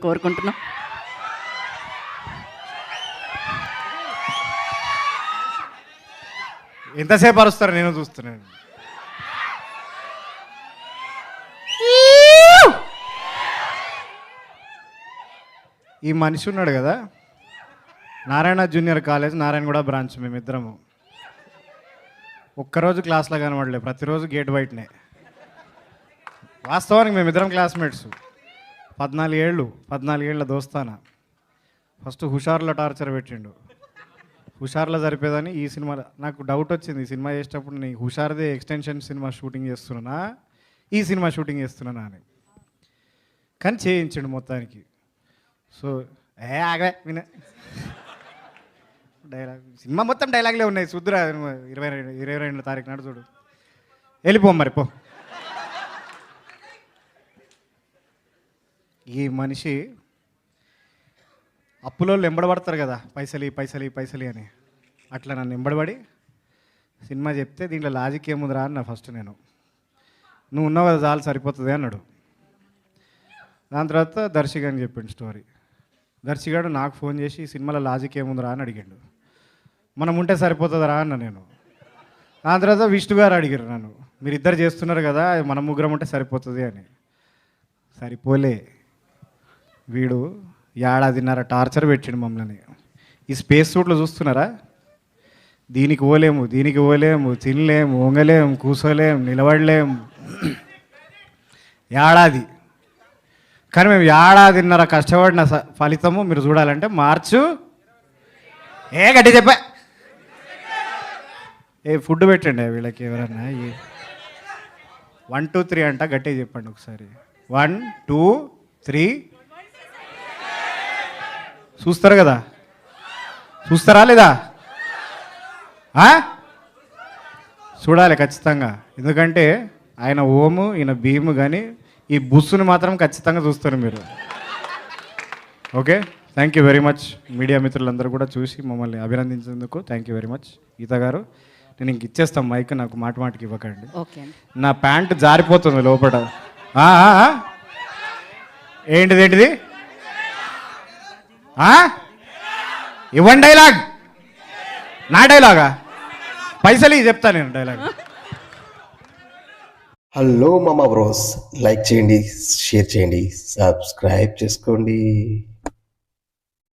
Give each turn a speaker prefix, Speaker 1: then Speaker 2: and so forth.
Speaker 1: కోరుకుంటున్నాం.
Speaker 2: ఎంతసేపు అరుస్తారు నేను చూస్తున్నాను. ఈ మనిషి ఉన్నాడు కదా, Narayana junior college Narayanguda branch, మేమిద్దరము ఒక్కరోజు క్లాస్లో కనబడలే, ప్రతిరోజు గేట్ బయటనే. వాస్తవానికి మేమిద్దరం క్లాస్మేట్స్, 14 ఏళ్ళ దోస్తానా. ఫస్ట్ హుషార్లో టార్చర్ పెట్టిండు, హుషార్లో సరిపోయేదని ఈ సినిమాలో నాకు డౌట్ వచ్చింది. ఈ సినిమా చేసేటప్పుడు నేను హుషార్దే ఎక్స్టెన్షన్ సినిమా షూటింగ్ చేస్తున్నానా, ఈ సినిమా షూటింగ్ చేస్తున్నానా అని. కానీ చేయించండు మొత్తానికి. సో ఆగే విన డైలాగ్, సినిమా మొత్తం డైలాగ్లే ఉన్నాయి. చూద్దురా 22 తారీఖు నాడు చూడు. వెళ్ళిపో మరి పో. ఈ మనిషి అప్పులో ఎంబడబడతారు కదా, పైసలి అని. అట్లా నన్ను ఎంబడబడి సినిమా చెప్తే దీంట్లో లాజిక్ ఏముందిరా అన్న. ఫస్ట్ నేను, నువ్వు ఉన్నావు కదా చాలు సరిపోతుంది అన్నాడు. దాని తర్వాత దర్శిగా అని చెప్పిండు స్టోరీ. దర్శిగాడు నాకు ఫోన్ చేసి ఈ సినిమాలో లాజిక్ ఏముందిరా అని అడిగాడు. మనం ఉంటే సరిపోతుందిరా అన్న నేను. దాని తర్వాత విష్ణు గారు అడిగారు నన్ను, మీరిద్దరు చేస్తున్నారు కదా మనం ముగ్గురం ఉంటే సరిపోతుంది అని. సరిపోలే, వీడు 1.5 టార్చర్ పెట్టిండు మమ్మల్ని. ఈ స్పేస్ సూట్లో చూస్తున్నారా, దీనికి పోలేము తినలేము, వంగలేము, కూర్చోలేము, నిలబడలేము. 1 ఏడాది. కానీ మేము 1.5 ఏడాది కష్టపడిన ఫలితము మీరు చూడాలంటే మార్చు గట్టి చెప్పా. ఫుడ్ పెట్టండి వీళ్ళకి ఎవరన్నా. 1 2 3 అంట, గట్టిగా చెప్పండి ఒకసారి. 1 2 3. చూస్తారు కదా, చూస్తారా లేదా? చూడాలి ఖచ్చితంగా, ఎందుకంటే ఆయన ఓము ఈయన భీము, కానీ ఈ బుస్సుని మాత్రం ఖచ్చితంగా చూస్తారు మీరు. Okay, thank you very much. Media మిత్రులందరూ కూడా చూసి మమ్మల్ని అభినందించేందుకు థ్యాంక్ యూ వెరీ మచ్. గీత గారు, నేను ఇంక ఇచ్చేస్తాను మైక్, నాకు మాటికి ఇవ్వకండి. నా ప్యాంటు జారిపోతుంది లోపల. ఏంటిది ఇవ్వండి డైలాగ్. నా డైలాగా? పైసలు చెప్తా నేను డైలాగ్.
Speaker 3: హలో మామా బ్రోస్, లైక్ చేయండి, షేర్ చేయండి, సబ్స్క్రైబ్ చేసుకోండి.